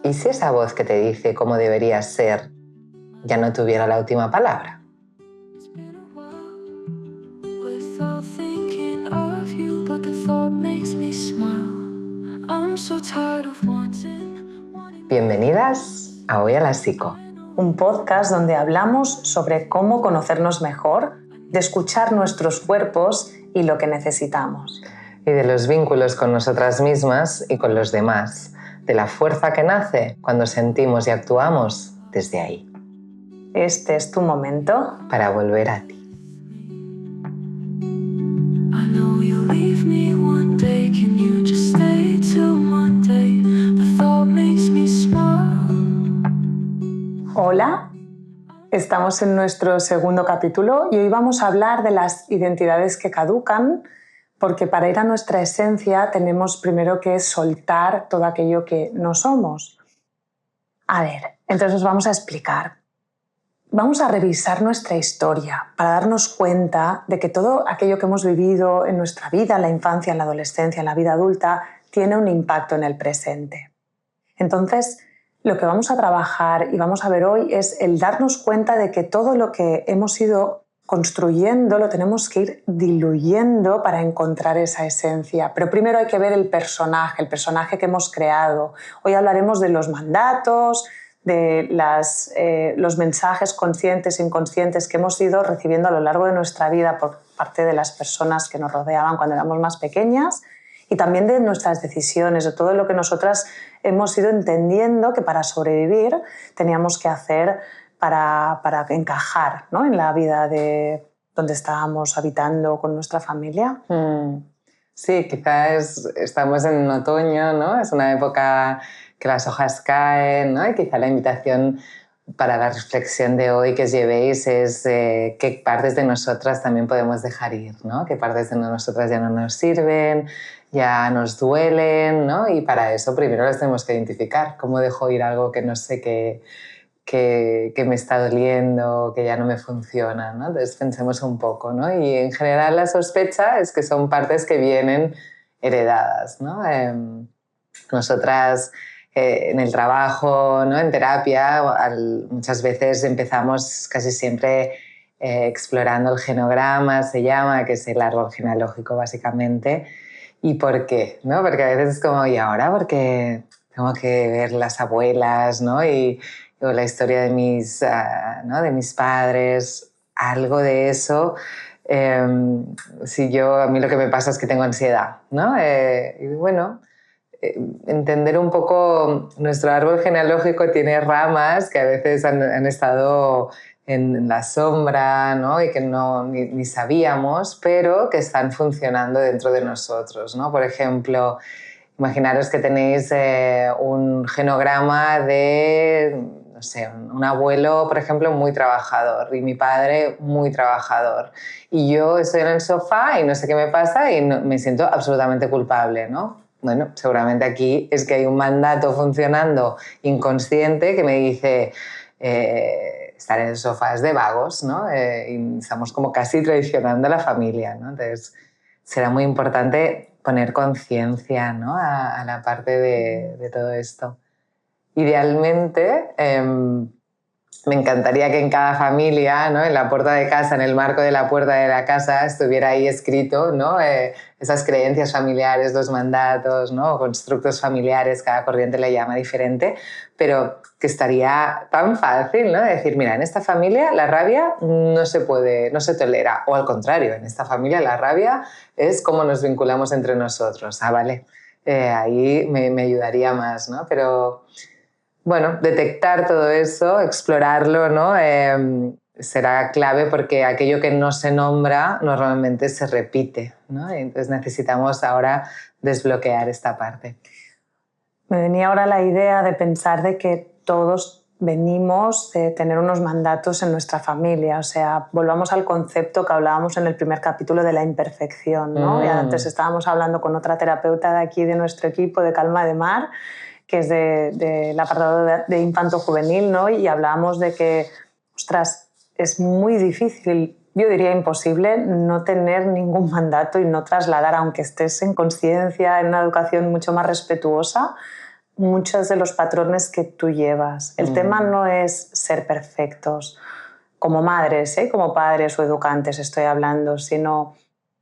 ¿Y si esa voz que te dice cómo deberías ser ya no tuviera la última palabra? Bienvenidas a Hoy a la Psico, un podcast donde hablamos sobre cómo conocernos mejor, de escuchar nuestros cuerpos y lo que necesitamos. Y de los vínculos con nosotras mismas y con los demás, de la fuerza que nace cuando sentimos y actuamos desde ahí. Este es tu momento para volver a ti. Hola, estamos en nuestro segundo capítulo y hoy vamos a hablar de las identidades que caducan, porque para ir a nuestra esencia tenemos primero que soltar todo aquello que no somos. A ver, entonces os vamos a explicar. Vamos a revisar nuestra historia para darnos cuenta de que todo aquello que hemos vivido en nuestra vida, en la infancia, en la adolescencia, en la vida adulta, tiene un impacto en el presente. Entonces, lo que vamos a trabajar y vamos a ver hoy es el darnos cuenta de que todo lo que hemos ido construyendo lo tenemos que ir diluyendo para encontrar esa esencia. Pero primero hay que ver el personaje que hemos creado. Hoy hablaremos de los mandatos, de los mensajes conscientes e inconscientes que hemos ido recibiendo a lo largo de nuestra vida por parte de las personas que nos rodeaban cuando éramos más pequeñas, y también de nuestras decisiones, de todo lo que nosotras hemos ido entendiendo que para sobrevivir teníamos que hacer para encajar, ¿no?, en la vida de donde estábamos habitando con nuestra familia. Sí, quizás estamos en otoño, ¿no? Es una época que las hojas caen, ¿no? Y quizá la invitación para la reflexión de hoy que os llevéis es qué partes de nosotras también podemos dejar ir, ¿no? Qué partes de nosotras ya no nos sirven, ya nos duelen, ¿no? Y para eso primero las tenemos que identificar. ¿Cómo dejo ir algo que no sé que me está doliendo, que ya no me funciona, ¿no? Entonces pensemos un poco, ¿no? Y en general la sospecha es que son partes que vienen heredadas, ¿no? Nosotras en el trabajo, ¿no?, en terapia, muchas veces empezamos casi siempre explorando el genograma, se llama, que es el árbol genealógico básicamente. ¿Y por qué? ¿No? Porque a veces es como, ¿y ahora? Porque tengo que ver las abuelas, ¿no? O la historia de ¿no?, de mis padres, algo de eso. A mí lo que me pasa es que tengo ansiedad, ¿no? Y bueno, entender un poco, nuestro árbol genealógico tiene ramas que a veces han estado en la sombra, ¿no?, y que ni sabíamos, pero que están funcionando dentro de nosotros, ¿no? Por ejemplo, imaginaros que tenéis un genograma de, no sé, un abuelo, por ejemplo, muy trabajador, y mi padre muy trabajador. Y yo estoy en el sofá y no sé qué me pasa y me siento absolutamente culpable, ¿no? Bueno, seguramente aquí es que hay un mandato funcionando inconsciente que me dice estar en el sofá es de vagos, ¿no? Y estamos como casi traicionando a la familia, ¿no? Entonces, será muy importante poner conciencia, ¿no?, a la parte de todo esto. Idealmente, me encantaría que en cada familia, ¿no?, en la puerta de casa, en el marco de la puerta de la casa, estuviera ahí escrito, ¿no?, esas creencias familiares, los mandatos, ¿no?, o constructos familiares, cada corriente le llama diferente, pero que estaría tan fácil, ¿no?, decir, mira, en esta familia la rabia no se tolera, o al contrario, en esta familia la rabia es cómo nos vinculamos entre nosotros. Vale, ahí me ayudaría más, ¿no? Pero bueno, detectar todo eso, explorarlo, ¿no?, será clave, porque aquello que no se nombra normalmente se repite, ¿no? Entonces necesitamos ahora desbloquear esta parte. Me venía ahora la idea de pensar de que todos venimos de tener unos mandatos en nuestra familia. O sea, volvamos al concepto que hablábamos en el primer capítulo de la imperfección, ¿no? Y antes estábamos hablando con otra terapeuta de aquí de nuestro equipo de Calma de Mar, que es del apartado de infanto-juvenil, ¿no? Y hablábamos de que, ostras, es muy difícil, yo diría imposible, no tener ningún mandato y no trasladar, aunque estés en conciencia, en una educación mucho más respetuosa, muchos de los patrones que tú llevas. El tema no es ser perfectos, como madres, como padres o educantes estoy hablando, sino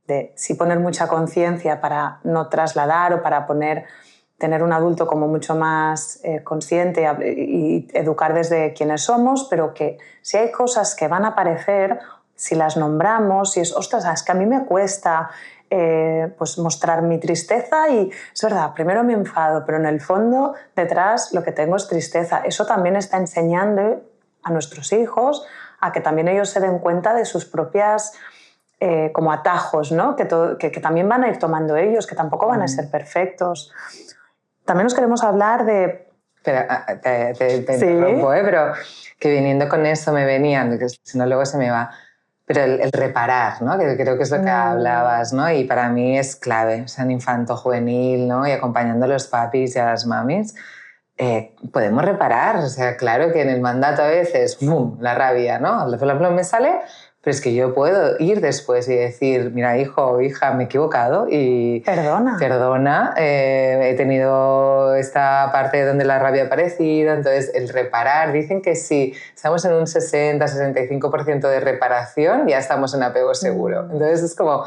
de sí poner mucha conciencia para no trasladar o para tener un adulto como mucho más consciente y educar desde quienes somos, pero que si hay cosas que van a aparecer, si las nombramos, si es, ostras, es que a mí me cuesta pues mostrar mi tristeza y es verdad, primero me enfado, pero en el fondo detrás lo que tengo es tristeza. Eso también está enseñando a nuestros hijos a que también ellos se den cuenta de sus propias como atajos, ¿no? que también van a ir tomando ellos, que tampoco van a ser perfectos. También nos queremos hablar de... Pero te interrumpo, pero que viniendo con eso me venían, que si no luego se me va, pero el reparar, ¿no? Que creo que es lo que hablabas, ¿no? Y para mí es clave, o sea, en infanto-juvenil, ¿no? Y acompañando a los papis y a las mamis, podemos reparar, o sea, claro que en el mandato a veces, ¡bum!, la rabia, ¿no? Me sale... Pero es que yo puedo ir después y decir, mira, hijo o hija, me he equivocado y... Perdona, he tenido esta parte donde la rabia ha aparecido. Entonces, el reparar, dicen que si estamos en un 60-65% de reparación, ya estamos en apego seguro. Entonces, es como,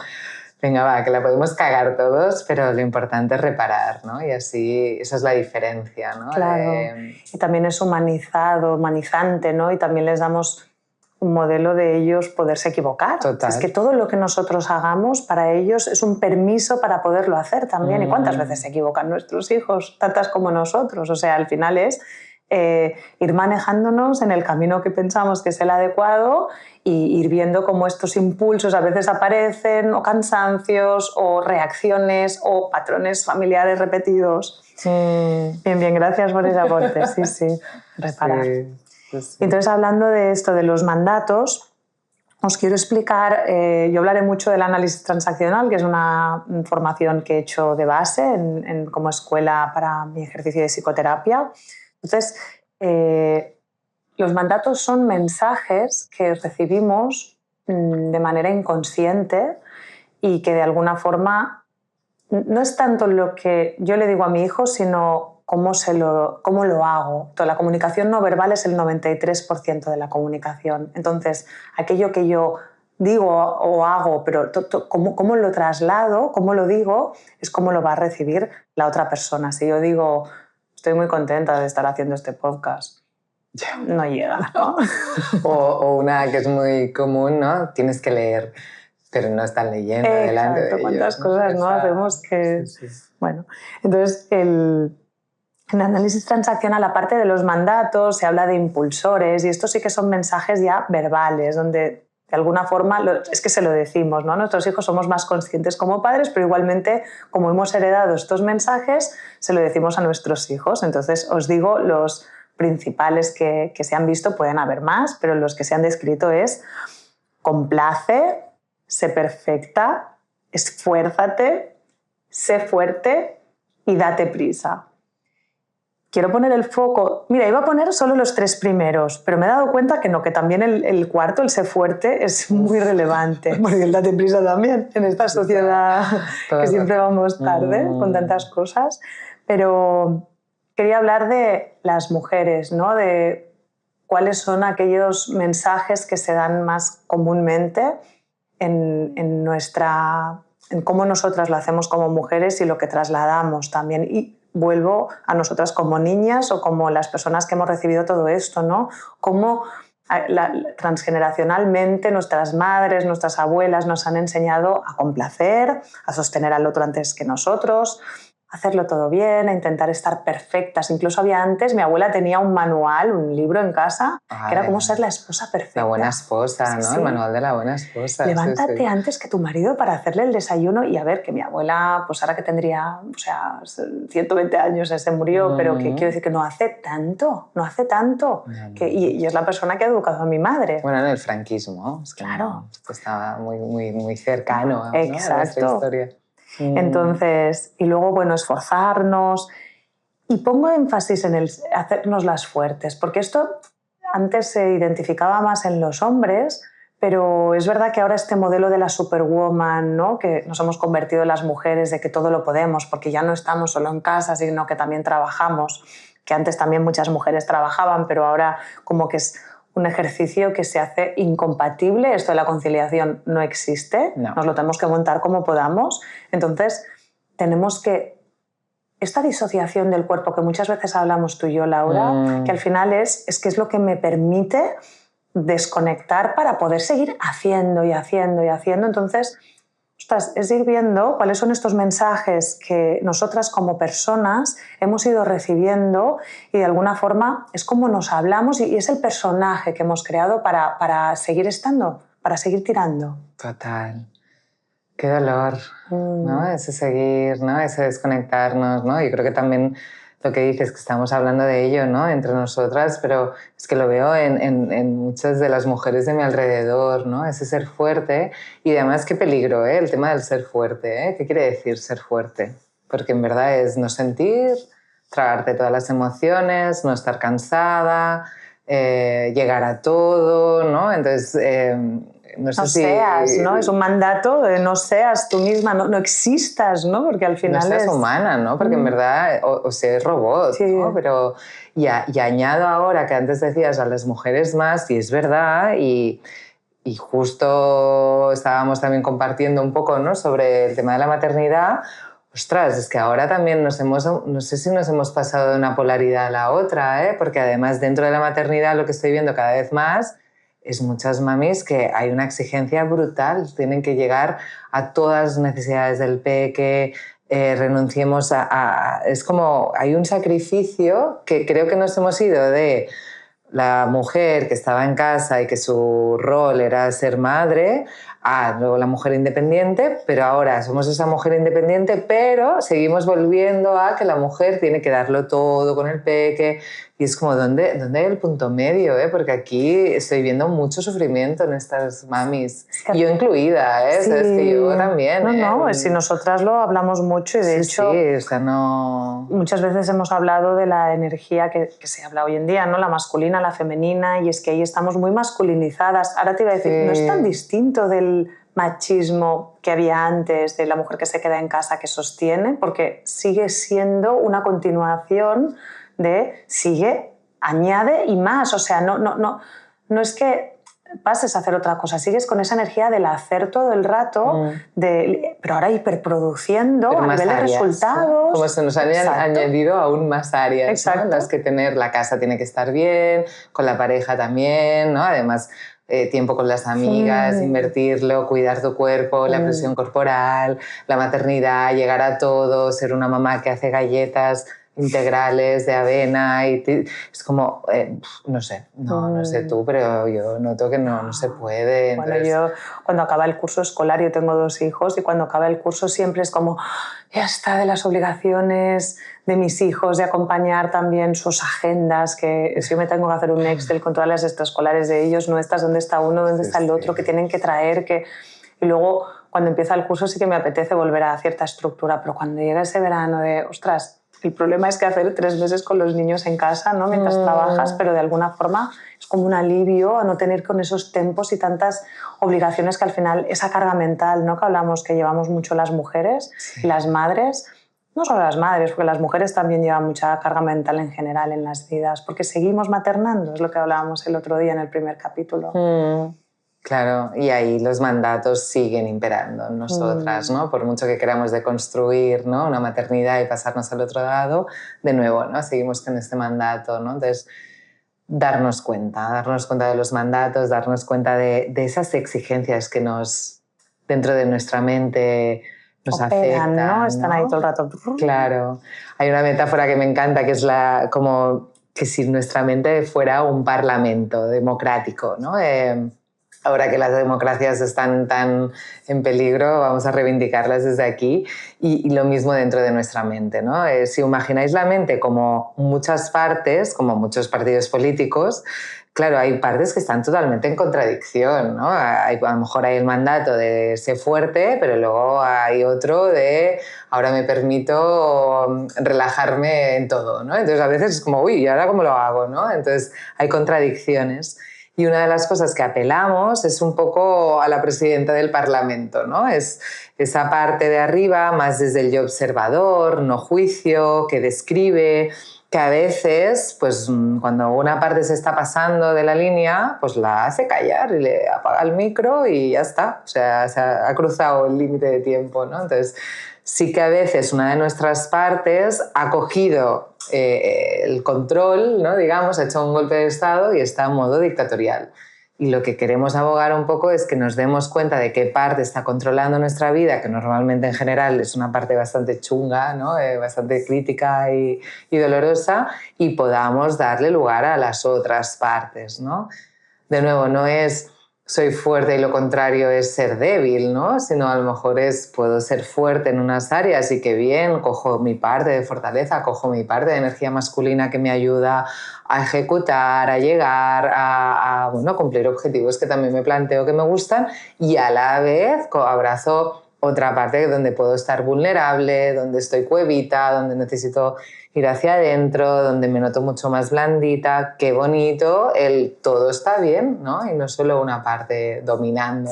venga, va, que la podemos cagar todos, pero lo importante es reparar, ¿no? Y así, esa es la diferencia, ¿no? Claro, y también es humanizante, ¿no? Y también les damos un modelo de ellos poderse equivocar. Total. Es que todo lo que nosotros hagamos para ellos es un permiso para poderlo hacer también. ¿Y cuántas veces se equivocan nuestros hijos? Tantas como nosotros. O sea, al final es ir manejándonos en el camino que pensamos que es el adecuado y ir viendo cómo estos impulsos a veces aparecen, o cansancios, o reacciones, o patrones familiares repetidos. Bien, gracias por ese aporte. Sí, reparar. Sí. Entonces, hablando de esto, de los mandatos, os quiero explicar, yo hablaré mucho del análisis transaccional, que es una formación que he hecho de base como escuela para mi ejercicio de psicoterapia. Entonces, los mandatos son mensajes que recibimos de manera inconsciente y que de alguna forma no es tanto lo que yo le digo a mi hijo, sino cómo lo hago. La comunicación no verbal es el 93% de la comunicación. Entonces, aquello que yo digo o hago, pero cómo lo traslado, cómo lo digo, es cómo lo va a recibir la otra persona. Si yo digo, estoy muy contenta de estar haciendo este podcast, no llega, ¿no? o una que es muy común, ¿no? Tienes que leer, pero no están leyendo delante de ellos. ¿Cuántas cosas no hacemos que...? Sí. Bueno, entonces en análisis transaccional, aparte de los mandatos, se habla de impulsores y estos sí que son mensajes ya verbales, donde de alguna forma es que se lo decimos, ¿no? Nuestros hijos somos más conscientes como padres, pero igualmente, como hemos heredado estos mensajes, se lo decimos a nuestros hijos. Entonces, os digo los principales que se han visto, pueden haber más, pero los que se han descrito es complace, sé perfecta, esfuérzate, sé fuerte y date prisa. Quiero poner el foco... Mira, iba a poner solo los 3 primeros, pero me he dado cuenta que no, que también el cuarto, el sé fuerte, es muy relevante, porque el date prisa también, en esta sociedad que siempre vamos tarde con tantas cosas. Pero quería hablar de las mujeres, ¿no? De cuáles son aquellos mensajes que se dan más comúnmente en cómo nosotras lo hacemos como mujeres y lo que trasladamos también. Y vuelvo a nosotras como niñas o como las personas que hemos recibido todo esto, ¿no? Cómo transgeneracionalmente nuestras madres, nuestras abuelas nos han enseñado a complacer, a sostener al otro antes que nosotros, a hacerlo todo bien, a intentar estar perfectas. Incluso había antes, mi abuela tenía un manual, un libro en casa, que era cómo ser la esposa perfecta. La buena esposa, ¿no? Sí. El manual de la buena esposa. Levántate antes que tu marido para hacerle el desayuno. Y a ver, que mi abuela, pues ahora que tendría 120 años, se murió, pero que quiero decir que no hace tanto. Y es la persona que ha educado a mi madre. Bueno, en el franquismo, es que claro. Estaba muy cercano, ¿no? Exacto. A nuestra historia. Entonces, y luego, bueno, esforzarnos. Y pongo énfasis en el hacernos las fuertes, porque esto antes se identificaba más en los hombres, Pero es verdad que ahora este modelo de la superwoman, ¿no? Que nos hemos convertido en las mujeres, de que todo lo podemos, porque ya no estamos solo en casa, sino que también trabajamos, que antes también muchas mujeres trabajaban, pero ahora como que es un ejercicio que se hace incompatible. Esto de la conciliación no existe, nos lo tenemos que montar como podamos. Entonces, tenemos que... Esta disociación del cuerpo que muchas veces hablamos tú y yo, Laura, que al final es que es lo que me permite desconectar para poder seguir haciendo y haciendo y haciendo. Entonces, ostras, es ir viendo cuáles son estos mensajes que nosotras como personas hemos ido recibiendo y de alguna forma es como nos hablamos y es el personaje que hemos creado para seguir estando, para seguir tirando. Total. Qué dolor, ¿no? Ese seguir, ¿no? Ese desconectarnos, ¿no? Yo creo que también lo que dices, que estamos hablando de ello, ¿no? Entre nosotras, pero es que lo veo en muchas de las mujeres de mi alrededor, ¿no? Ese ser fuerte y además qué peligro, ¿eh? El tema del ser fuerte, ¿eh? ¿Qué quiere decir ser fuerte? Porque en verdad es no sentir, tragarte todas las emociones, no estar cansada, llegar a todo, ¿no? Entonces... no seas, ¿no? Es un mandato de no seas tú misma, no existas, ¿no? Porque al final no seas humana, ¿no? Porque en verdad, o seas robot, sí. ¿No? Pero, y añado ahora que antes decías a las mujeres más, y es verdad, y justo estábamos también compartiendo un poco, ¿no? Sobre el tema de la maternidad. Ostras, es que ahora también no sé si nos hemos pasado de una polaridad a la otra, ¿eh? Porque además dentro de la maternidad lo que estoy viendo cada vez más es muchas mamis que hay una exigencia brutal, tienen que llegar a todas las necesidades del peque, renunciemos es como, hay un sacrificio que creo que nos hemos ido de la mujer que estaba en casa y que su rol era ser madre, a luego la mujer independiente, pero ahora somos esa mujer independiente, pero seguimos volviendo a que la mujer tiene que darlo todo con el peque. Y es como, ¿dónde hay el punto medio? Porque aquí estoy viendo mucho sufrimiento en estas mamis. Y yo incluida, ¿eh? Sí. Sabes que yo también. No, si nosotras lo hablamos mucho y de hecho... Sí, o sea, no... Muchas veces hemos hablado de la energía que se habla hoy en día, ¿no? La masculina, la femenina, y es que ahí estamos muy masculinizadas. Ahora te iba a decir, no es tan distinto del machismo que había antes, de la mujer que se queda en casa, que sostiene, porque sigue siendo una continuación de añade y más. O sea, no es que pases a hacer otra cosa, sigues con esa energía del hacer todo el rato, pero ahora hiperproduciendo pero a nivel de resultados. Como se nos han añadido aún más áreas, ¿no? En las que tener la casa tiene que estar bien, con la pareja también, ¿no? Además, tiempo con las amigas, invertirlo, cuidar tu cuerpo, la presión corporal, la maternidad, llegar a todo, ser una mamá que hace galletas integrales de avena y es como, no sé tú, pero yo noto que no se puede. Entonces... Bueno, yo cuando acaba el curso escolar, yo tengo 2 hijos y cuando acaba el curso siempre es como, ya está, de las obligaciones de mis hijos, de acompañar también sus agendas, que si yo me tengo que hacer un Excel con todas las extraescolares de ellos, no estás dónde está uno, dónde está el otro, que tienen que traer, y luego cuando empieza el curso sí que me apetece volver a cierta estructura, pero cuando llega ese verano de, ostras, el problema es que hacer 3 meses con los niños en casa, ¿no? Mientras trabajas, pero de alguna forma es como un alivio a no tener con esos tempos y tantas obligaciones que al final esa carga mental, ¿no? Que hablamos que llevamos mucho las mujeres y las madres, no solo las madres, porque las mujeres también llevan mucha carga mental en general en las vidas, porque seguimos maternando, es lo que hablábamos el otro día en el primer capítulo. Claro, y ahí los mandatos siguen imperando en nosotras, ¿no? Por mucho que queramos deconstruir, ¿no? Una maternidad y pasarnos al otro lado, de nuevo, ¿no? Seguimos con este mandato, ¿no? Entonces, darnos cuenta de los mandatos, darnos cuenta de esas exigencias que dentro de nuestra mente nos afectan, ¿no? Están ahí todo el rato. Claro. Hay una metáfora que me encanta, que es como que si nuestra mente fuera un parlamento democrático, ¿no? Ahora que las democracias están tan en peligro, vamos a reivindicarlas desde aquí y lo mismo dentro de nuestra mente, ¿no? Si imagináis la mente como muchas partes, como muchos partidos políticos, claro, hay partes que están totalmente en contradicción, ¿no? A lo mejor hay el mandato de ser fuerte, pero luego hay otro de ahora me permito relajarme en todo, ¿no? Entonces a veces es como, uy, ¿y ahora cómo lo hago, no? Entonces hay contradicciones. Y una de las cosas que apelamos es un poco a la presidenta del Parlamento, ¿no? Es esa parte de arriba, más desde el yo observador, no juicio, que describe, que a veces, pues cuando una parte se está pasando de la línea, pues la hace callar y le apaga el micro y ya está. O sea, se ha cruzado el límite de tiempo, ¿no? Entonces, sí que a veces una de nuestras partes ha cogido el control, ¿no? Digamos, ha hecho un golpe de estado y está en modo dictatorial. Y lo que queremos abogar un poco es que nos demos cuenta de qué parte está controlando nuestra vida, que normalmente en general es una parte bastante chunga, ¿no? Bastante crítica y dolorosa, y podamos darle lugar a las otras partes, ¿no? De nuevo, no es soy fuerte y lo contrario es ser débil, ¿no? Sino a lo mejor es puedo ser fuerte en unas áreas y que bien, cojo mi parte de fortaleza, cojo mi parte de energía masculina que me ayuda a ejecutar, a llegar, a bueno, cumplir objetivos que también me planteo que me gustan, y a la vez abrazo otra parte donde puedo estar vulnerable, donde estoy cuevita, donde necesito ir hacia adentro, donde me noto mucho más blandita. Qué bonito el todo está bien, ¿no? Y no solo una parte dominando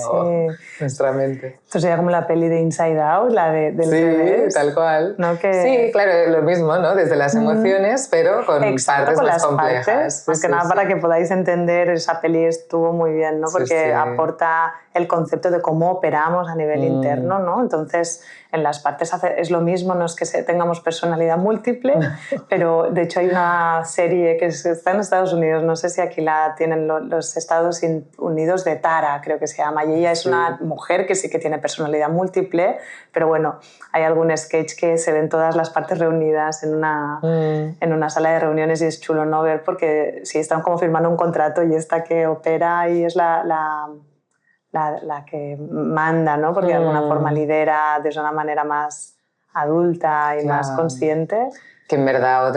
nuestra mente. Esto sería como la peli de Inside Out, la del revés. Sí, tal cual. ¿No? Que... Sí, claro, lo mismo, ¿no? Desde las emociones, pero con partes con más las complejas. Partes, más que nada para que podáis entender, esa peli estuvo muy bien, ¿no? Porque aporta el concepto de cómo operamos a nivel interno, ¿no? Entonces, en las partes es lo mismo, no es que tengamos personalidad múltiple, pero de hecho hay una serie que está en Estados Unidos, no sé si aquí la tienen los Estados Unidos, de Tara, creo que se llama, y ella es una mujer que sí que tiene personalidad múltiple, pero bueno, hay algún sketch que se ven todas las partes reunidas en una sala de reuniones y es chulo no ver, porque sí, están como firmando un contrato y esta que opera y es la que manda, ¿no? Porque de alguna forma lidera de una manera más adulta y más consciente. Que en verdad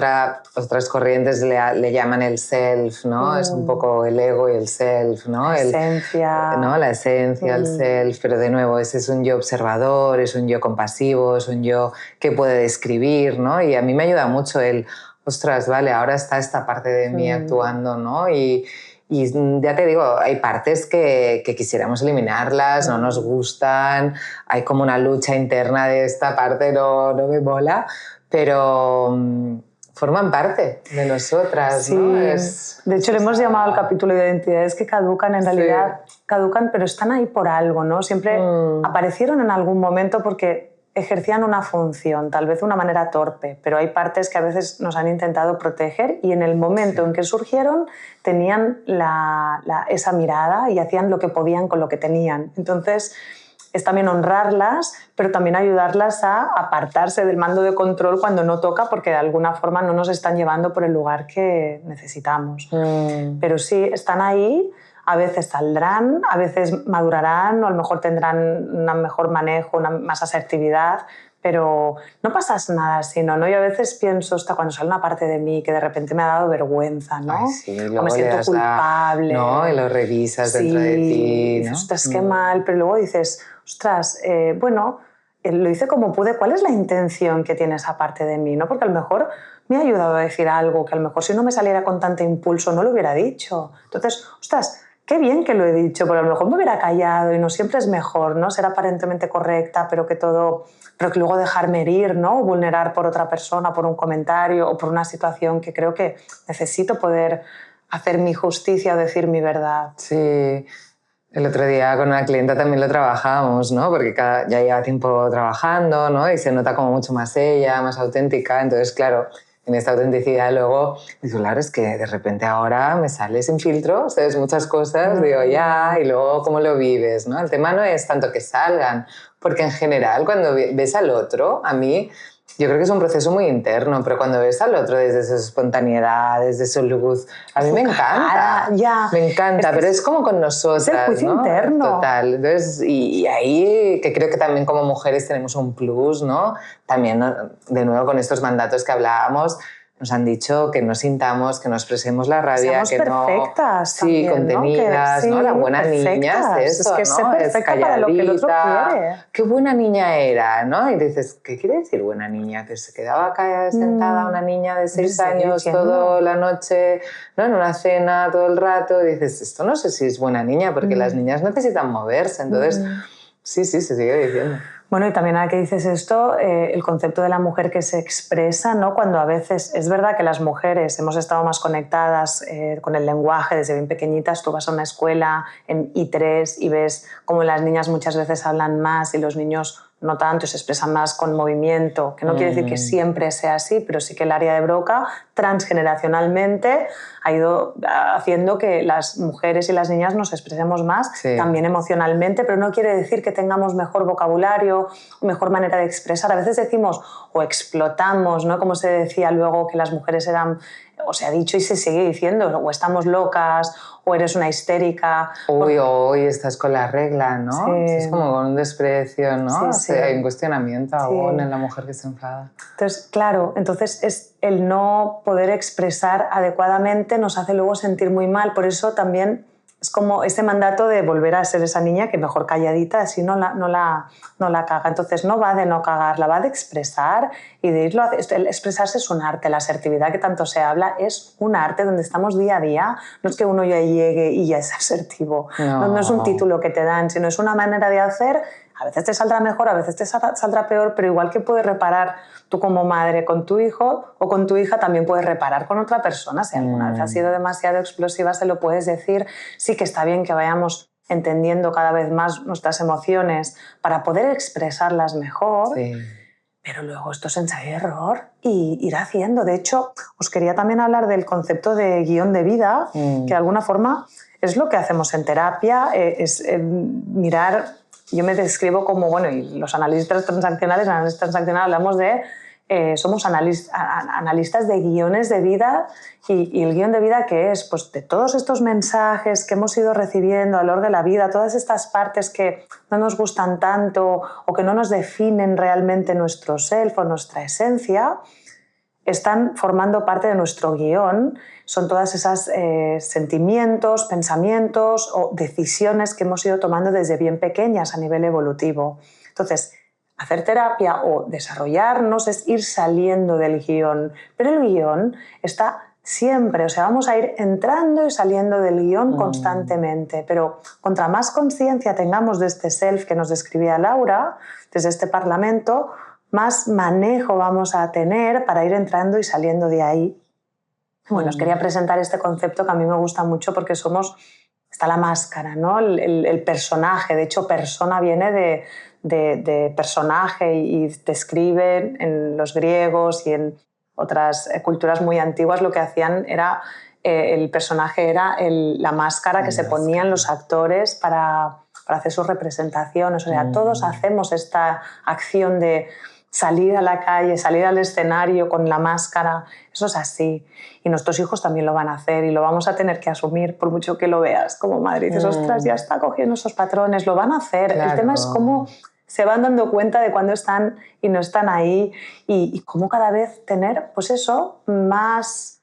otras corrientes le llaman el self, ¿no? Es un poco el ego y el self, ¿no? La esencia. ¿no? La esencia, el self, pero de nuevo ese es un yo observador, es un yo compasivo, es un yo que puede describir, ¿no? Y a mí me ayuda mucho el, ostras, vale, ahora está esta parte de mí actuando, ¿no? Y ya te digo, hay partes que quisiéramos eliminarlas, no nos gustan, hay como una lucha interna de esta parte, no me mola, pero forman parte de nosotras, sí. ¿no? De hecho, le hemos llamado al capítulo de identidades que caducan, en realidad caducan, pero están ahí por algo, ¿no? Siempre aparecieron en algún momento porque ejercían una función, tal vez de una manera torpe, pero hay partes que a veces nos han intentado proteger y en el momento en que surgieron tenían esa mirada y hacían lo que podían con lo que tenían. Entonces, es también honrarlas, pero también ayudarlas a apartarse del mando de control cuando no toca, porque de alguna forma no nos están llevando por el lugar que necesitamos. Pero sí, están ahí. A veces saldrán, a veces madurarán o a lo mejor tendrán un mejor manejo, más asertividad, pero no pasa nada así, ¿no? Yo a veces pienso, hasta cuando sale una parte de mí que de repente me ha dado vergüenza, ¿no? Ay, sí, o me siento culpable. ¿no? Y lo revisas dentro de ti, ¿no? Ostras, qué mal, pero luego dices, ostras, bueno, lo hice como pude, ¿cuál es la intención que tiene esa parte de mí? ¿No? Porque a lo mejor me ha ayudado a decir algo que a lo mejor si no me saliera con tanto impulso no lo hubiera dicho. Entonces, ostras, qué bien que lo he dicho, pero a lo mejor me hubiera callado y no siempre es mejor, ¿no? Ser aparentemente correcta, pero que luego dejarme herir, ¿no? O vulnerar por otra persona, por un comentario o por una situación que creo que necesito poder hacer mi justicia o decir mi verdad. Sí. El otro día con una clienta también lo trabajábamos, ¿no? Porque ya lleva tiempo trabajando, ¿no? Y se nota como mucho más ella, más auténtica. Entonces, claro, en esta autenticidad luego digo, claro, es que de repente ahora me sale sin filtro, sabes muchas cosas, digo ya, y luego cómo lo vives, ¿no? El tema no es tanto que salgan, porque en general cuando ves al otro, a mí, yo creo que es un proceso muy interno, pero cuando ves al otro desde su espontaneidad, desde su luz, a mí me encanta, me encanta, pero es como con nosotras, es el juicio interno. Total, entonces, y ahí que creo que también como mujeres tenemos un plus, ¿no? También, de nuevo, con estos mandatos que hablábamos, nos han dicho que no sintamos, que no expresemos la rabia, seamos que perfectas no... Sí, también, contenidas, ¿no? ¿no? La buena perfectas. niña es eso, es que ¿no? ser perfecta es para lo que el otro quiere. Qué buena niña era, ¿no? Y dices, ¿qué quiere decir buena niña? Que se quedaba acá sentada una niña de 6 años toda la noche, ¿no? En una cena todo el rato, y dices, esto no sé si es buena niña, porque las niñas necesitan moverse, entonces sí, se sigue diciendo. Bueno, y también ahora que dices esto, el concepto de la mujer que se expresa, ¿no? Cuando a veces es verdad que las mujeres hemos estado más conectadas con el lenguaje desde bien pequeñitas. Tú vas a una escuela en I3 y ves cómo las niñas muchas veces hablan más y los niños no tanto, y se expresan más con movimiento, que no quiere decir que siempre sea así, pero sí que el área de Broca transgeneracionalmente ha ido haciendo que las mujeres y las niñas nos expresemos más, también emocionalmente, pero no quiere decir que tengamos mejor vocabulario, mejor manera de expresar. A veces decimos o explotamos, ¿no? Como se decía luego que las mujeres eran, o se ha dicho y se sigue diciendo, o estamos locas, o eres una histérica. Uy, hoy estás con la regla, ¿no? Sí. Es como con un desprecio, ¿no? Sí. Hay un cuestionamiento aún en la mujer que se enfada. Entonces, claro, es el no poder expresar adecuadamente nos hace luego sentir muy mal. Por eso también es como ese mandato de volver a ser esa niña que mejor calladita, así no la caga. Entonces no va de no cagarla, va de expresar y de irlo a... Expresarse es un arte, la asertividad que tanto se habla es un arte donde estamos día a día. No es que uno ya llegue y ya es asertivo, no es un título que te dan, sino es una manera de hacer. A veces te saldrá mejor, a veces te saldrá peor, pero igual que puedes reparar tú como madre con tu hijo o con tu hija, también puedes reparar con otra persona. Si alguna vez ha sido demasiado explosiva, se lo puedes decir. Sí que está bien que vayamos entendiendo cada vez más nuestras emociones para poder expresarlas mejor, pero luego esto es ensayo y error y ir haciendo. De hecho, os quería también hablar del concepto de guión de vida, que de alguna forma es lo que hacemos en terapia, es mirar... Yo me describo como, bueno, y los analistas transaccionales hablamos de, somos analistas de guiones de vida y el guión de vida ¿qué es? Pues de todos estos mensajes que hemos ido recibiendo a lo largo de la vida, todas estas partes que no nos gustan tanto o que no nos definen realmente nuestro self o nuestra esencia, están formando parte de nuestro guión. Son todas esas sentimientos, pensamientos o decisiones que hemos ido tomando desde bien pequeñas a nivel evolutivo. Entonces, hacer terapia o desarrollarnos es ir saliendo del guión, pero el guión está siempre, o sea, vamos a ir entrando y saliendo del guión constantemente, pero contra más conciencia tengamos de este self que nos describía Laura, desde este parlamento, más manejo vamos a tener para ir entrando y saliendo de ahí. Bueno, os quería presentar este concepto que a mí me gusta mucho porque está la máscara, ¿no? El personaje. De hecho, persona viene de personaje y describe en los griegos y en otras culturas muy antiguas lo que hacían era, el personaje era la máscara que se ponían los actores para hacer sus representaciones. O sea, todos hacemos esta acción de salir a la calle, salir al escenario con la máscara, eso es así. Y nuestros hijos también lo van a hacer y lo vamos a tener que asumir por mucho que lo veas como madre. Y dices, ostras, ya está cogiendo esos patrones, lo van a hacer. Claro. El tema es cómo se van dando cuenta de cuándo están y no están ahí y cómo cada vez tener, pues eso, más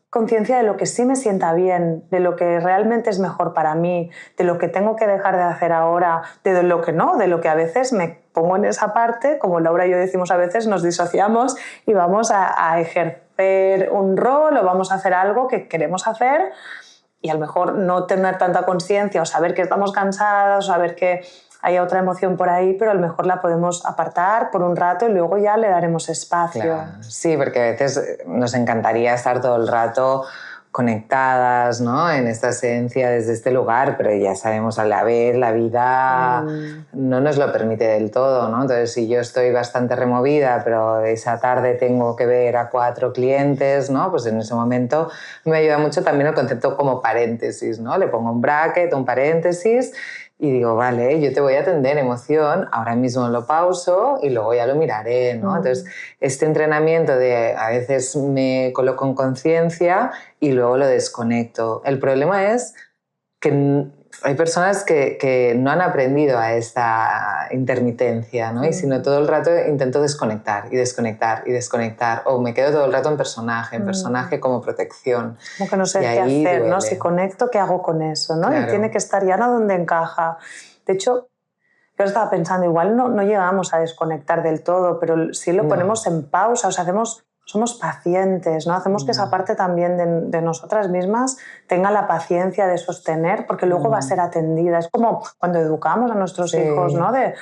conciencia de lo que sí me sienta bien, de lo que realmente es mejor para mí, de lo que tengo que dejar de hacer ahora, de lo que no, de lo que a veces me pongo en esa parte, como Laura y yo decimos a veces, nos disociamos y vamos a ejercer un rol o vamos a hacer algo que queremos hacer y a lo mejor no tener tanta conciencia o saber que estamos cansados, o saber que hay otra emoción por ahí, pero a lo mejor la podemos apartar por un rato y luego ya le daremos espacio. Claro. Sí, porque a veces nos encantaría estar todo el rato conectadas, ¿no? En esta esencia desde este lugar, pero ya sabemos a la vez la vida no nos lo permite del todo, ¿no? Entonces, si yo estoy bastante removida, pero esa tarde tengo que ver a 4 clientes, ¿no? Pues en ese momento me ayuda mucho también el concepto como paréntesis, ¿no? Le pongo un bracket, un paréntesis y digo, vale, yo te voy a atender emoción, ahora mismo lo pauso y luego ya lo miraré, ¿no? Entonces, este entrenamiento de a veces me coloco en conciencia y luego lo desconecto. El problema es que hay personas que no han aprendido a esta intermitencia, ¿no? Y sino todo el rato intento desconectar y desconectar y desconectar, o me quedo todo el rato en personaje como protección. Como que no sé qué hacer, duele, ¿no? Si conecto, ¿qué hago con eso? ¿No? Claro. Y tiene que estar ya no donde encaja. De hecho, yo estaba pensando, igual no llegamos a desconectar del todo, pero sí lo ponemos en pausa, o sea, somos pacientes, ¿no? Hacemos que esa parte también de nosotras mismas tenga la paciencia de sostener, porque luego va a ser atendida. Es como cuando educamos a nuestros hijos, ¿no? De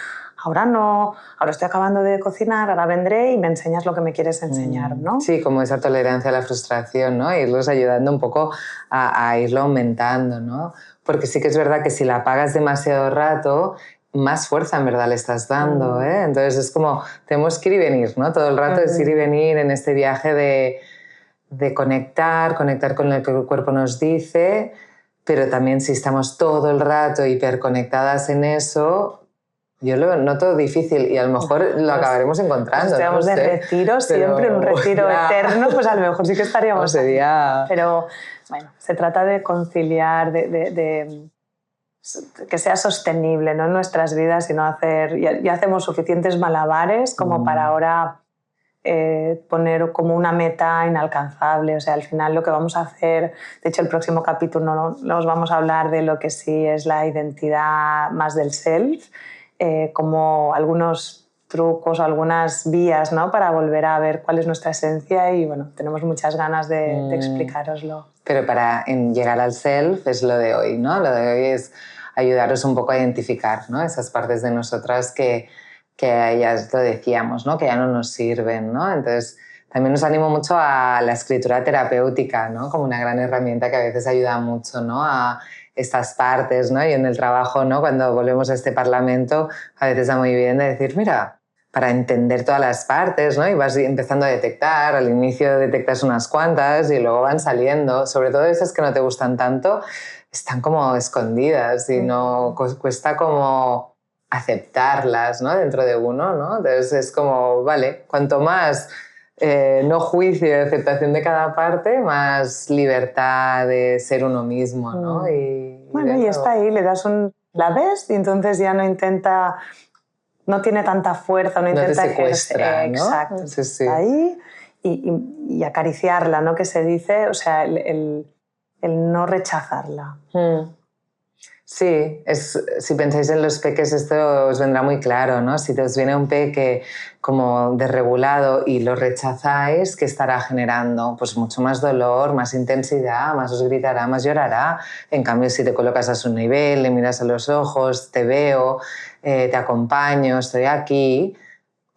ahora no, ahora estoy acabando de cocinar, ahora vendré y me enseñas lo que me quieres enseñar, ¿no? Sí, como esa tolerancia a la frustración, ¿no? Irlos ayudando un poco a irlo aumentando, ¿no? Porque sí que es verdad que si la apagas demasiado rato, más fuerza en verdad le estás dando, ¿eh? Entonces es como, tenemos que ir y venir, ¿no? Todo el rato es ir y venir en este viaje de conectar con lo que el cuerpo nos dice, pero también si estamos todo el rato hiperconectadas en eso, yo lo noto difícil y a lo mejor lo acabaremos encontrando. Si estamos de retiro, siempre en un retiro eterno, pues a lo mejor sí que estaríamos sería... Pero bueno, se trata de conciliar, que sea sostenible, ¿no? En nuestras vidas y no hacer... Ya hacemos suficientes malabares como para ahora poner como una meta inalcanzable. O sea, al final lo que vamos a hacer... De hecho, el próximo capítulo nos vamos a hablar de lo que sí es la identidad más del self, como algunos trucos, algunas vías, ¿no? Para volver a ver cuál es nuestra esencia y bueno, tenemos muchas ganas de explicaroslo. Pero para llegar al self es lo de hoy, ¿no? Lo de hoy es ayudaros un poco a identificar, ¿no? Esas partes de nosotras que ya lo decíamos, ¿no? Que ya no nos sirven, ¿no? Entonces también os animo mucho a la escritura terapéutica, ¿no? Como una gran herramienta que a veces ayuda mucho, ¿no? A estas partes, ¿no? Y en el trabajo, ¿no? Cuando volvemos a este parlamento, a veces está muy bien de decir, mira, para entender todas las partes, ¿no? Y vas empezando a detectar, al inicio detectas unas cuantas y luego van saliendo, sobre todo esas que no te gustan tanto, están como escondidas y no cuesta como aceptarlas, ¿no? Dentro de uno, ¿no? Entonces es como, vale, cuanto más no juicio y aceptación de cada parte, más libertad de ser uno mismo, ¿no? Y está ahí, la ves y entonces ya no intenta... No tiene tanta fuerza, no intenta te secuestra, ¿no? Exacto. Sí. Está ahí y acariciarla, ¿no? Que se dice, o sea, el no rechazarla. Sí, si pensáis en los peques esto os vendrá muy claro, ¿no? Si te os viene un peque como desregulado y lo rechazáis, ¿qué estará generando? Pues mucho más dolor, más intensidad, más os gritará, más llorará. En cambio, si te colocas a su nivel, le miras a los ojos, te veo, te acompaño, estoy aquí,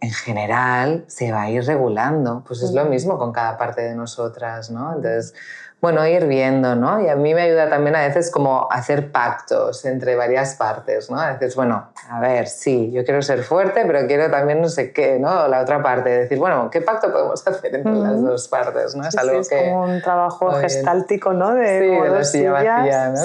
en general se va a ir regulando. Pues es lo mismo con cada parte de nosotras, ¿no? Entonces, bueno, ir viendo, ¿no? Y a mí me ayuda también a veces como hacer pactos entre varias partes, ¿no? A veces, bueno, a ver, sí, yo quiero ser fuerte, pero quiero también no sé qué, ¿no? La otra parte, decir, bueno, ¿qué pacto podemos hacer entre las dos partes, ¿no? Sí, es algo es como un trabajo gestáltico, ¿no? De la silla vacía, ¿no?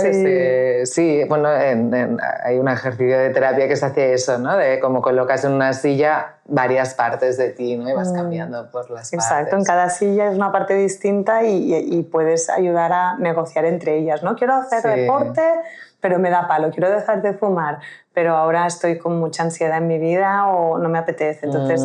Sí, bueno, hay un ejercicio de terapia que se hace eso, ¿no? De cómo colocas en una silla varias partes de ti, ¿no? Y vas cambiando por las partes. Exacto, en cada silla es una parte distinta y puedes ayudar a negociar entre ellas, ¿no? Quiero hacer deporte, pero me da palo. Quiero dejar de fumar, pero ahora estoy con mucha ansiedad en mi vida o no me apetece. Entonces,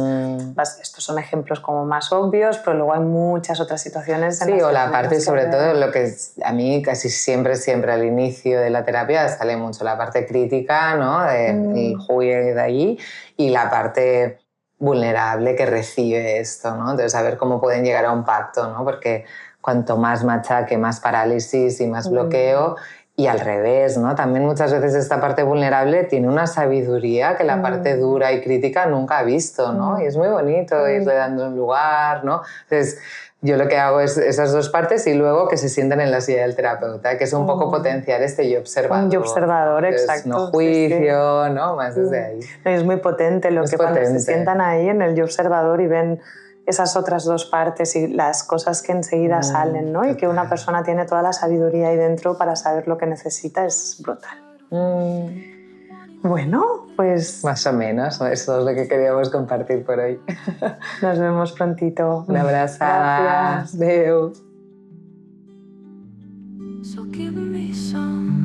estos son ejemplos como más obvios, pero luego hay muchas otras situaciones. Sí, o la parte, sobre todo, lo que a mí casi siempre al inicio de la terapia sale mucho la parte crítica, ¿no? El juego de ahí, y la parte vulnerable que recibe esto, ¿no? Entonces, a ver cómo pueden llegar a un pacto, ¿no? Porque cuanto más machaque, más parálisis y más bloqueo, y al revés, ¿no? También muchas veces esta parte vulnerable tiene una sabiduría que la parte dura y crítica nunca ha visto, ¿no? Y es muy bonito irle dando un lugar, ¿no? Entonces, yo lo que hago es esas dos partes y luego que se sienten en la silla del terapeuta, que es un poco potenciar este yo observador. Un yo observador, entonces, exacto. No juicio, ¿no? Más desde ahí. Es muy potente cuando se sientan ahí en el yo observador y ven esas otras dos partes y las cosas que enseguida salen, ¿no? Y que una persona tiene toda la sabiduría ahí dentro para saber lo que necesita, es brutal. Bueno, pues... Más o menos, eso es lo que queríamos compartir por hoy. Nos vemos prontito. Un abrazo. Gracias. Adeu. So give me some